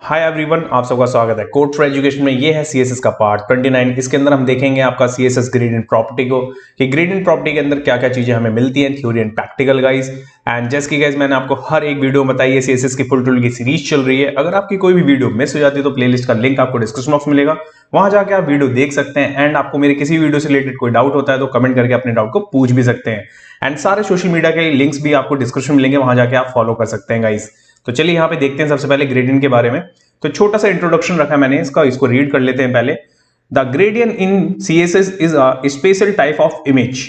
Hi everyone, आप सबका स्वागत है कोड फॉर एजुकेशन में। ये है सीएसएस का पार्ट 29। इसके अंदर हम देखेंगे आपका सीएसएस ग्रेडियंट प्रॉपर्टी को कि ग्रेडियंट प्रॉपर्टी के अंदर क्या क्या चीजें हमें मिलती हैं, theory and practical guys. And जैसे कि गाइस मैंने आपको हर एक वीडियो में बताई है, सीएसएस की फुल टूल की सीरीज चल रही है। अगर आपकी कोई भी वीडियो मिस हो जाती है तो प्लेलिस्ट का लिंक आपको डिस्क्रिप्शन बॉक्स में मिलेगा, वहां जाके आप वीडियो देख सकते हैं। एंड आपको मेरे किसी वीडियो से रिलेटेड कोई डाउट होता है तो कमेंट करके अपने डाउट को पूछ भी सकते हैं। एंड सारे सोशल मीडिया के लिंक्स भी आपको डिस्क्रिप्शन में मिलेंगे, वहां जाके आप फॉलो कर सकते हैं गाइस। तो चलिए यहाँ पे देखते हैं सबसे पहले ग्रेडियंट के बारे में। तो छोटा सा इंट्रोडक्शन रखा मैंने इसका, इसको रीड कर लेते हैं पहले। The gradient in CSS is a special type of image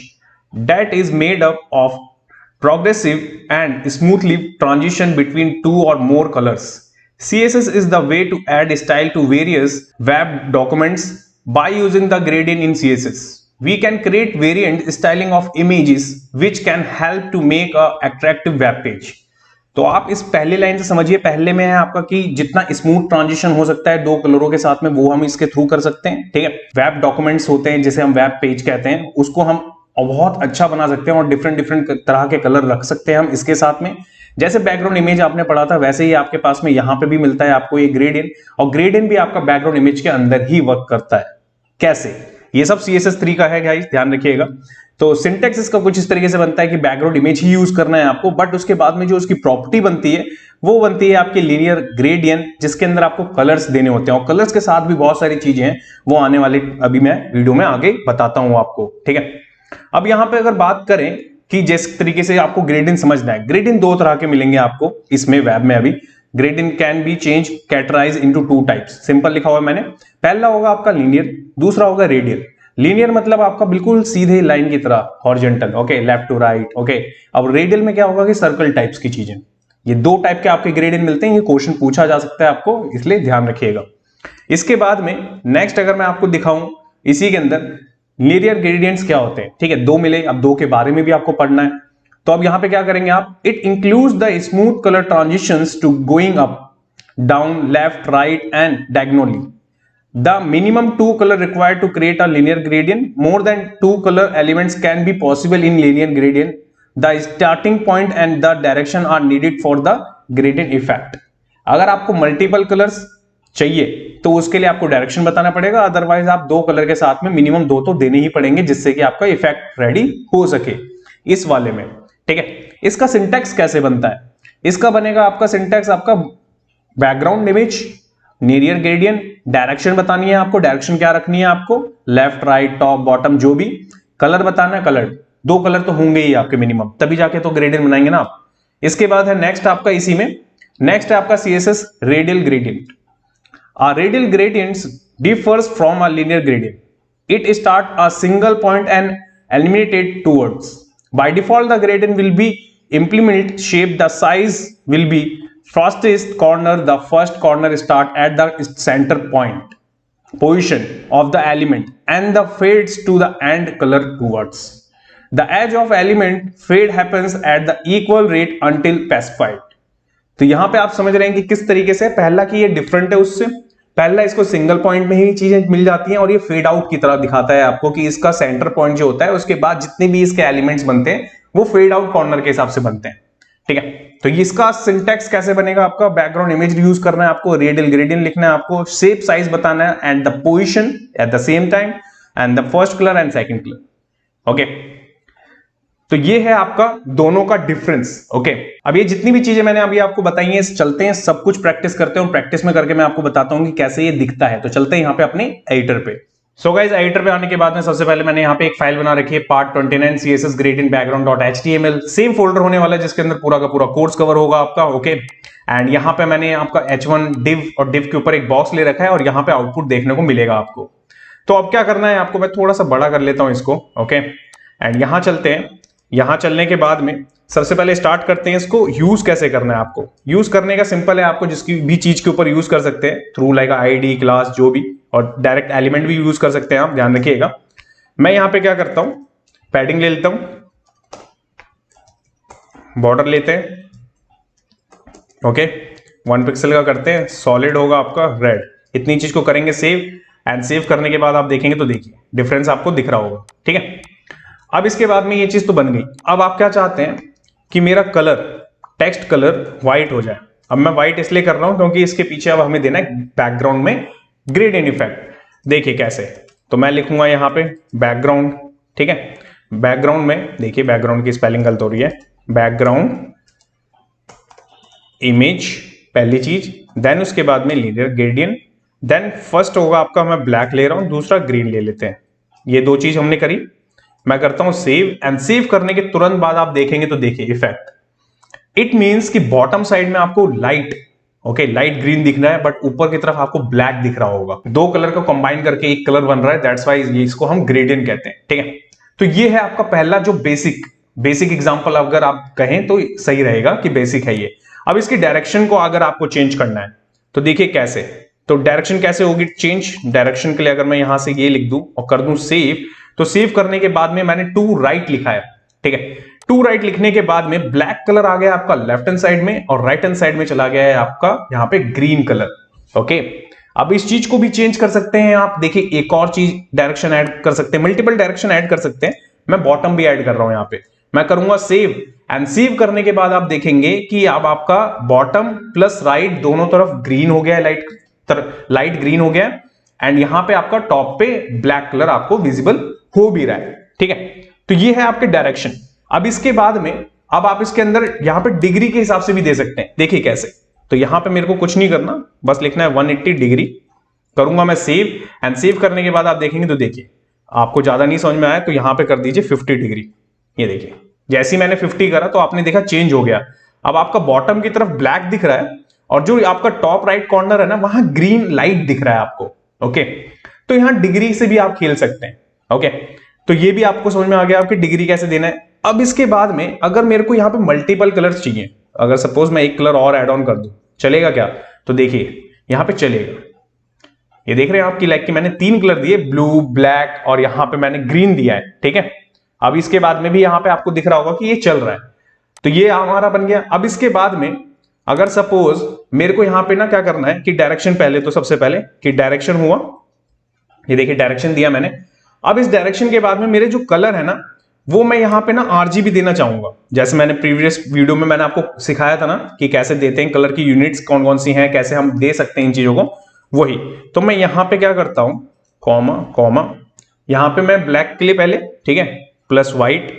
that is made up of progressive and smoothly transition between two or more colors. CSS is the way to add style to various web documents by using the gradient in CSS. We can create variant styling of images which can help to make a attractive web page. तो आप इस पहली line से समझिए, पहले में है आपका कि जितना स्मूथ ट्रांजिशन हो सकता है दो कलरों के साथ में वो हम इसके थ्रू कर सकते हैं। ठीक है, वेब डॉक्यूमेंट्स होते हैं जिसे हम वेब पेज कहते हैं, उसको हम बहुत अच्छा बना सकते हैं और डिफरेंट डिफरेंट तरह के कलर रख सकते हैं हम इसके साथ में। जैसे बैकग्राउंड इमेज आपने पढ़ा था वैसे ही आपके पास में यहाँ पे भी मिलता है आपको ये ग्रेडियंट, और ग्रेडियंट भी आपका बैकग्राउंड इमेज के अंदर ही वर्क करता है। कैसे? ये सब CSS 3 का है गाइस, ध्यान रखिएगा। तो सिंटेक्स इसका कुछ इस तरीके से बनता है कि बैकग्राउंड इमेज ही यूज करना है आपको, बट उसके बाद में जो उसकी प्रॉपर्टी बनती है वो बनती है आपकी लीनियर ग्रेडियंट, जिसके अंदर आपको कलर्स देने होते हैं और कलर्स के साथ भी बहुत सारी चीजें हैं, वो आने वाले अभी मैं वीडियो में आगे बताता हूं आपको। ठीक है, अब यहां पे अगर बात करें कि जिस तरीके से आपको ग्रेडियंट समझना है, ग्रेडियंट दो तरह के मिलेंगे आपको इसमें वेब में। अभी gradient can be change categorize into two types, simple लिखा हुआ है मैंने। पहला होगा आपका लीनियर, दूसरा होगा रेडियल। लीनियर मतलब आपका बिल्कुल सीधे लाइन की तरह, horizontal, okay, left to right, okay. अब रेडियल में क्या होगा कि सर्कल टाइप्स की चीजें। ये दो टाइप के आपके ग्रेडियंट मिलते हैं, ये क्वेश्चन पूछा जा सकता है आपको, इसलिए ध्यान रखिएगा। इसके बाद में नेक्स्ट अगर मैं आपको दिखाऊं इसी के अंदर लीनियर ग्रेडियंट्स क्या होते हैं। ठीक है, दो मिले, अब दो के बारे में भी आपको पढ़ना है। तो अब यहां पे क्या करेंगे आप, it includes the smooth colour transitions to going up, down, left, right and diagonally. The minimum two color required to create a linear gradient. More than two color elements can be possible in linear gradient. The starting point and the direction are needed for the gradient effect. अगर आपको multiple colours चाहिए तो उसके लिए आपको direction बताना पड़ेगा, otherwise आप दो कलर के साथ में मिनिमम दो तो देने ही पड़ेंगे जिससे कि आपका इफेक्ट रेडी हो सके इस वाले में। ठीक है, इसका सिंटैक्स कैसे बनता है? इसका बनेगा आपका सिंटैक्स, आपका background image, linear gradient, direction बतानी है आपको, डायरेक्शन क्या रखनी है आपको, लेफ्ट, राइट, टॉप, बॉटम, जो भी कलर बताना है, कलर दो कलर तो होंगे ही आपके मिनिमम, तभी जाके तो ग्रेडियंट बनाएंगे ना आप। इसके बाद है नेक्स्ट आपका इसी में, नेक्स्ट है आपका CSS radial gradient. Radial gradients differs from a linear gradient. It start a single point and eliminated towards. By default the gradient will be implement shape. The size will be fastest corner. The first corner start at the center point position of the element and the fades to the end color towards. The edge of element fade happens at the equal rate until specified. तो यहां पे आप समझ रहे हैं कि किस तरीके से, पहला कि ये डिफरेंट है उससे, पहला इसको सिंगल पॉइंट में ही चीजें मिल जाती हैं और ये फेड आउट की तरह दिखाता है आपको कि इसका सेंटर पॉइंट जो होता है उसके बाद जितने भी इसके एलिमेंट्स बनते हैं वो फेड आउट कॉर्नर के हिसाब से बनते हैं। ठीक है, तो इसका सिंटैक्स कैसे बनेगा आपका, बैकग्राउंड इमेज यूज करना है आपको, रेडियल ग्रेडियंट लिखना है आपको, शेप साइज बताना है and the position at the same time and the first colour and second colour. Okay, तो ये है आपका दोनों का डिफरेंस। ओके, अब ये जितनी भी चीजें मैंने अभी आपको बताई हैं, चलते हैं सब कुछ प्रैक्टिस करते हैं और प्रैक्टिस में करके मैं आपको बताता हूं कि कैसे ये दिखता है। तो चलते हैं यहाँ पे अपने एडिटर पे। सो गाइस, एडिटर पे आने के बाद में सबसे पहले मैंने यहाँ पे एक फाइल बना रखी है, part 29 CSS gradient background.html। Same folder होने वाला है जिसके अंदर पूरा का पूरा कोर्स कवर होगा आपका। ओके, एंड यहाँ पे मैंने आपका H1 div और div के ऊपर एक बॉक्स ले रखा है और यहाँ पे आउटपुट देखने को मिलेगा आपको। तो अब क्या करना है आपको, मैं थोड़ा सा बड़ा कर लेता हूं इसको। ओके, एंड यहाँ चलते हैं। यहां चलने के बाद में सबसे पहले स्टार्ट करते हैं इसको यूज कैसे करना है आपको। यूज करने का सिंपल है, आपको जिसकी भी चीज के ऊपर यूज कर सकते हैं थ्रू लाइक आईडी, क्लास, जो भी, और डायरेक्ट एलिमेंट भी यूज कर सकते हैं आप, ध्यान रखिएगा। मैं यहां पे क्या करता हूं, पैडिंग ले लेता हूं, बॉर्डर लेते हैं, ओके, 1 पिक्सल का करते हैं, सॉलिड होगा आपका रेड। इतनी चीज को करेंगे सेव, एंड सेव करने के बाद आप देखेंगे तो देखिए डिफरेंस आपको दिख रहा होगा। ठीक है, अब इसके बाद में ये चीज तो बन गई। अब आप क्या चाहते हैं कि मेरा कलर, टेक्स्ट कलर व्हाइट हो जाए। अब मैं व्हाइट इसलिए कर रहा हूं क्योंकि इसके पीछे अब हमें देना है बैकग्राउंड में ग्रेडियंट इफेक्ट। देखिए कैसे, तो मैं लिखूंगा यहां पे बैकग्राउंड, ठीक है। बैकग्राउंड में देखिए बैकग्राउंड की स्पेलिंग गलत हो रही है, बैकग्राउंड इमेज पहली चीज, देन उसके बाद में लीनियर ग्रेडियंट, देन फर्स्ट होगा आपका, मैं ब्लैक ले रहा हूं, दूसरा ग्रीन ले लेते हैं। ये दो चीज हमने करी। मैं करता हूं सेव, एंड सेव करने के तुरंत बाद आप देखेंगे तो देखिए इफेक्ट, इट मींस कि बॉटम साइड में आपको लाइट, ओके, लाइट ग्रीन दिख रहा है, बट ऊपर की तरफ आपको ब्लैक दिख रहा होगा। दो कलर को कंबाइन करके एक कलर बन रहा है, दैट्स व्हाई ये इसको हम ग्रेडियंट कहते हैं, ठीक है। तो ये है आपका पहला जो बेसिक एग्जांपल, अगर आप कहें तो सही रहेगा कि बेसिक है ये। अब इसकी डायरेक्शन को अगर आपको चेंज करना है तो देखिए कैसे, तो डायरेक्शन कैसे होगी चेंज। डायरेक्शन के लिए अगर मैं यहां से ये लिख दूं और कर दूं सेव, तो सेव करने के बाद में मैंने टू राइट लिखा है, ठीक है। टू राइट लिखने के बाद में ब्लैक कलर आ गया आपका लेफ्ट हैंड साइड में, और राइट हैंड साइड में चला गया है आपका यहां पे ग्रीन कलर, ओके। अब इस चीज को भी चेंज कर सकते हैं आप, देखिए एक और चीज डायरेक्शन ऐड कर सकते हैं, मल्टीपल डायरेक्शन ऐड कर सकते हैं। मैं बॉटम भी ऐड कर रहा हूं यहां पे, मैं करूंगा सेव, एंड सेव करने के बाद आप देखेंगे कि अब आपका बॉटम प्लस राइट दोनों तरफ ग्रीन हो गया है, लाइट ग्रीन हो गया, एंड यहां पे आपका टॉप पे ब्लैक कलर आपको विजिबल हो भी रहा है, ठीक है। तो ये है आपके डायरेक्शन। अब इसके बाद में अब आप इसके अंदर यहां पे डिग्री के हिसाब से भी दे सकते हैं, देखिए कैसे। तो यहां पे मेरे को कुछ नहीं करना, बस लिखना है 180 डिग्री, करूंगा मैं सेव, एंड सेव करने के बाद आप देखेंगे तो देखिए आपको ज्यादा नहीं समझ में आया तो यहां पे कर दीजिए 50 डिग्री। ये देखिए जैसे ही मैंने 50 करा तो आपने देखा चेंज हो गया। अब आपका बॉटम की तरफ ब्लैक दिख रहा है, और जो आपका टॉप राइट कॉर्नर है ना, वहां ग्रीन लाइट दिख रहा है आपको, ओके। तो यहां डिग्री से भी आप खेल सकते हैं, ओके। तो ये भी आपको समझ में आ गया आपकी डिग्री कैसे देना है। अब इसके बाद में अगर मेरे को यहां पे मल्टीपल कलर्स चाहिए, अगर सपोज मैं एक कलर और ऐड ऑन कर दूं, चलेगा क्या? तो देखिए यहां पे चलेगा। ये देख रहे हैं आपकी लाइक कि मैंने 3 कलर दिए, ब्लू, ब्लैक और यहां पे मैंने ग्रीन दिया है, ठीक है। अब इसके बाद में भी यहां पे आपको दिख रहा होगा कि ये चल रहा है, तो ये हमारा बन गया। अब इसके बाद में अगर सपोज मेरे को यहां पे ना क्या करना है कि डायरेक्शन, पहले तो सबसे पहले कि डायरेक्शन हुआ, ये देखिए डायरेक्शन दिया मैंने। अब इस डायरेक्शन के बाद में मेरे जो कलर है ना, वो मैं यहां पे ना आरजीबी देना चाहूंगा, जैसे मैंने प्रीवियस वीडियो में मैंने आपको सिखाया था ना कि कैसे देते हैं, कलर की यूनिट्स कौन कौन सी हैं, कैसे हम दे सकते हैं इन चीजों को, वही। तो मैं यहां पे क्या करता हूं, कॉमा कॉमा, यहां पे मैं ब्लैक के लिए पहले, ठीक है, प्लस व्हाइट,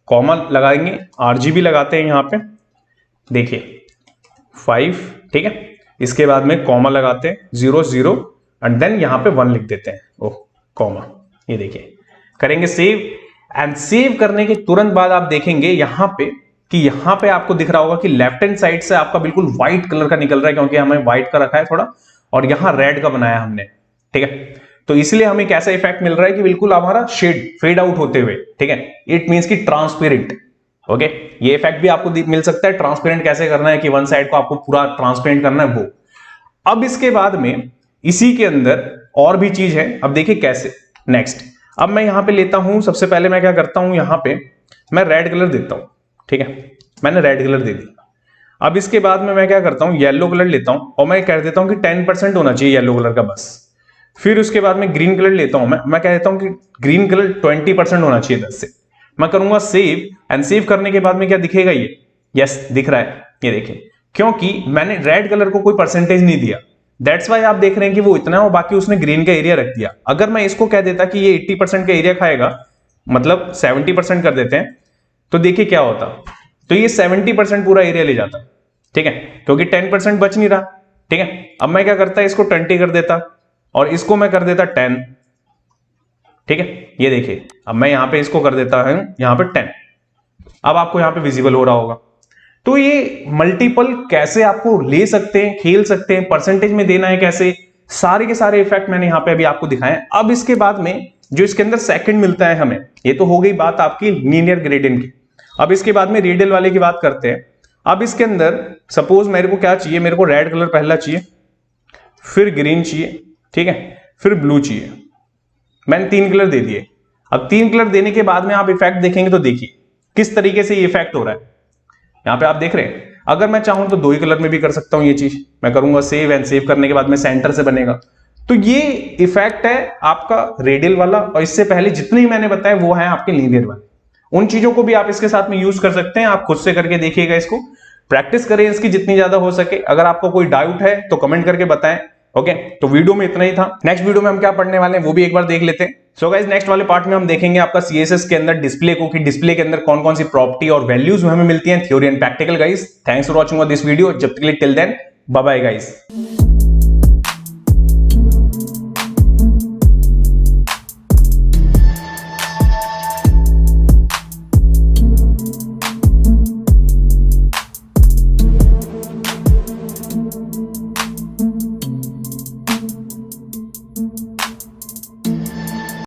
कॉमा लगाएंगे, आरजीबी लगाते हैं यहां पे, देखिए 5, ठीक है। इसके बाद में कॉमा लगाते हैं 0 0, एंड देन यहां पे 1 लिख देते हैं, ओह कॉमा। ये देखिए करेंगे सेव, एंड सेव करने के तुरंत बाद आप देखेंगे यहां पे कि यहां पे आपको दिख रहा होगा कि लेफ्ट हैंड साइड से आपका बिल्कुल व्हाइट कलर का निकल रहा है, क्योंकि हमें व्हाइट का रखा है थोड़ा, और यहां रेड का बनाया हमने, ठीक है। तो इसलिए हमें कैसा इफेक्ट मिल रहा है कि बिल्कुल हमारा शेड फेड आउट होते हुए, ठीक है। इट मींस कि ट्रांसपेरेंट, ओके। ये इफेक्ट भी आपको मिल सकता है। ट्रांसपेरेंट कैसे करना है कि वन साइड को आपको पूरा ट्रांसपेरेंट करना है, वो। अब इसके बाद में इसी के अंदर और भी चीज है, अब देखिए कैसे। नेक्स्ट अब मैं यहां पे लेता हूं, सबसे पहले मैं क्या करता हूं, यहां पे मैं रेड कलर देता हूं, ठीक है। मैंने रेड कलर दे दी। अब इसके बाद में मैं क्या करता हूं, येलो कलर लेता हूं, और मैं कह देता हूं कि 10% होना चाहिए येलो कलर का बस। फिर उसके बाद में ग्रीन कलर लेता हूं, मैं कह देता हूं कि ग्रीन कलर 20% होना चाहिए 10 से। मैं करूंगा सेव, एंड सेव करने के बाद में क्या दिखेगा, ये यस दिख रहा है, ये देखिए, क्योंकि मैंने रेड कलर को कोई परसेंटेज नहीं दिया, दैट्स वाई आप देख रहे हैं कि वो इतना, और बाकी उसने ग्रीन का एरिया रख दिया। अगर मैं इसको कह देता कि ये 80% का एरिया खाएगा, मतलब 70% कर देते हैं, तो देखिए क्या होता, तो ये 70% पूरा एरिया ले जाता, ठीक है, क्योंकि 10% बच नहीं रहा, ठीक है। अब मैं क्या करता, इसको 20 कर देता, और इसको मैं कर देता 10, ठीक है। ये देखिए अब मैं यहां पे इसको कर देता हूं यहां पे 10, अब आपको यहां पे विजिबल हो रहा होगा। तो ये मल्टीपल कैसे आपको ले सकते हैं, खेल सकते हैं, परसेंटेज में देना है कैसे, सारे के सारे इफेक्ट मैंने यहां पे अभी आपको दिखाए। अब इसके बाद में जो इसके अंदर सेकंड मिलता है हमें, ये तो हो गई बात आपकी लीनियर ग्रेडियंट की। अब इसके बाद में रेडियल वाले की बात करते हैं। अब इसके अंदर सपोज मेरे को क्या चाहिए, मेरे को रेड कलर पहला चाहिए, फिर ग्रीन चाहिए, ठीक है, फिर ब्लू चाहिए। मैंने 3 कलर दे दिए। अब 3 कलर देने के बाद में आप इफेक्ट देखेंगे तो देखिए किस तरीके से ये इफेक्ट हो रहा है। यहां पे आप देख रहे हैं, अगर मैं चाहूं तो 2 ही कलर में भी कर सकता हूं ये चीज। मैं करूंगा सेव, एंड सेव करने के बाद में सेंटर से बनेगा। तो ये इफेक्ट है आपका रेडियल वाला, और इससे पहले जितने ही मैंने बताया वो है आपके लीनियर वाले। उन चीजों को भी आप इसके साथ में यूज कर सकते हैं, आप खुद से करके देखिएगा इसको। प्रैक्टिस करें इसकी जितनी ज्यादा हो सके। अगर आपको कोई डाउट है तो कमेंट करके बताएं। ओके, तो वीडियो में इतना ही था। नेक्स्ट वीडियो में हम क्या पढ़ने वाले हैं वो भी एक बार देख लेते हैं। सो गाइस, नेक्स्ट वाले पार्ट में हम देखेंगे आपका सीएसएस के अंदर डिस्प्ले को, कि डिस्प्ले के अंदर कौन कौन सी प्रॉपर्टी और वैल्यूज हमें मिलती हैं, theory and practical. Guys, thanks for watching this video. जब तक के लिए till then bye bye guys.